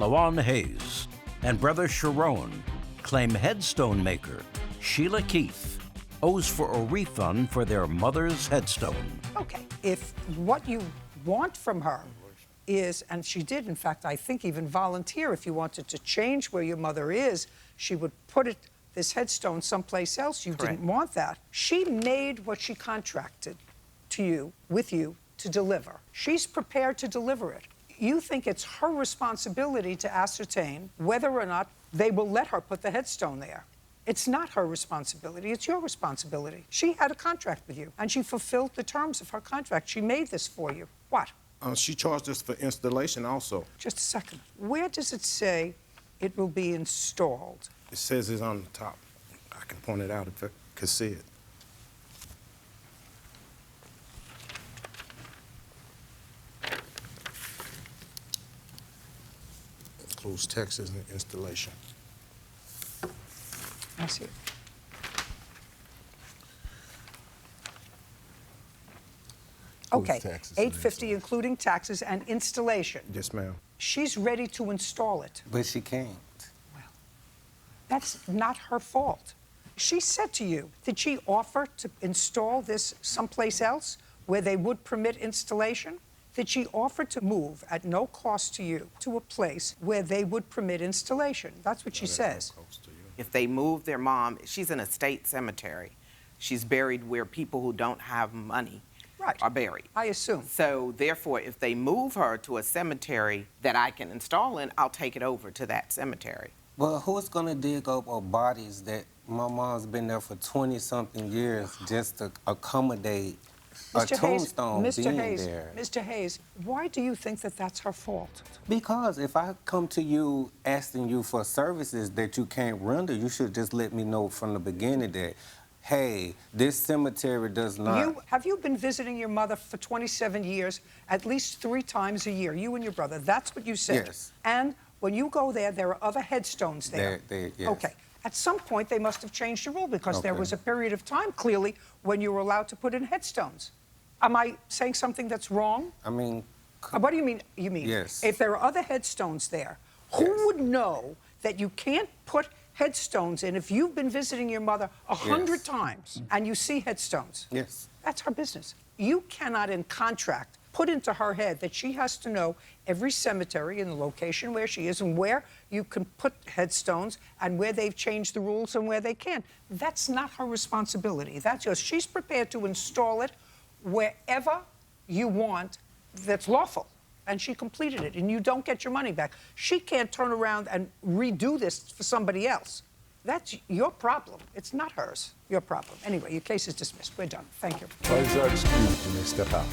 LaJaun Hayes and brother Shrone claim headstone maker Sheila Keith owes for a refund for their mother's headstone. Okay, if what you want from her is, and she did, in fact, I think even volunteer, if you wanted to change where your mother is, she would put this headstone someplace else. You didn't want that. She made what she contracted to you, with you, to deliver. She's prepared to deliver it. You think it's her responsibility to ascertain whether or not they will let her put the headstone there. It's not her responsibility, it's your responsibility. She had a contract with you, and she fulfilled the terms of her contract. She made this for you. What? She charged us for installation also. Just a second. Where does it say it will be installed? It says it's on the top. I can point it out if I could see it. Includes Texas and installation. I see it. Okay, $850 including taxes and installation. Yes, ma'am. She's ready to install it. But she can't. Well, that's not her fault. She said to you, did she offer to install this someplace else where they would permit installation? Did she offer to move at no cost to you to a place where they would permit installation? That's what she says. If they move their mom, she's in a state cemetery. She's buried where people who don't have money are buried. I assume. So therefore, if they move her to a cemetery that I can install in, I'll take it over to that cemetery. Well, who's gonna dig up bodies that my mom's been there for 20-something years just to accommodate a tombstone being there? Mr. Hayes, why do you think that that's her fault? Because if I come to you asking you for services that you can't render, you should just let me know from the beginning that, hey, this cemetery does not... Have you been visiting your mother for 27 years, at least 3 times a year, you and your brother? That's what you said. Yes. And when you go there, there are other headstones there. Yes. Okay. At some point, they must have changed the rule because there was a period of time, clearly, when you were allowed to put in headstones. Am I saying something that's wrong? I mean... What do you mean? You mean, yes. If there are other headstones there, who would know that you can't put headstones in if you've been visiting your mother 100 times and you see headstones? Yes. That's her business. You cannot, in contract, put into her head that she has to know every cemetery and the location where she is and where you can put headstones and where they've changed the rules and where they can't. That's not her responsibility. That's yours. She's prepared to install it wherever you want that's lawful. And she completed it, and you don't get your money back. She can't turn around and redo this for somebody else. That's your problem. It's not hers. Your problem. Anyway, your case is dismissed. We're done. Thank you. Parties are excused. You may step out.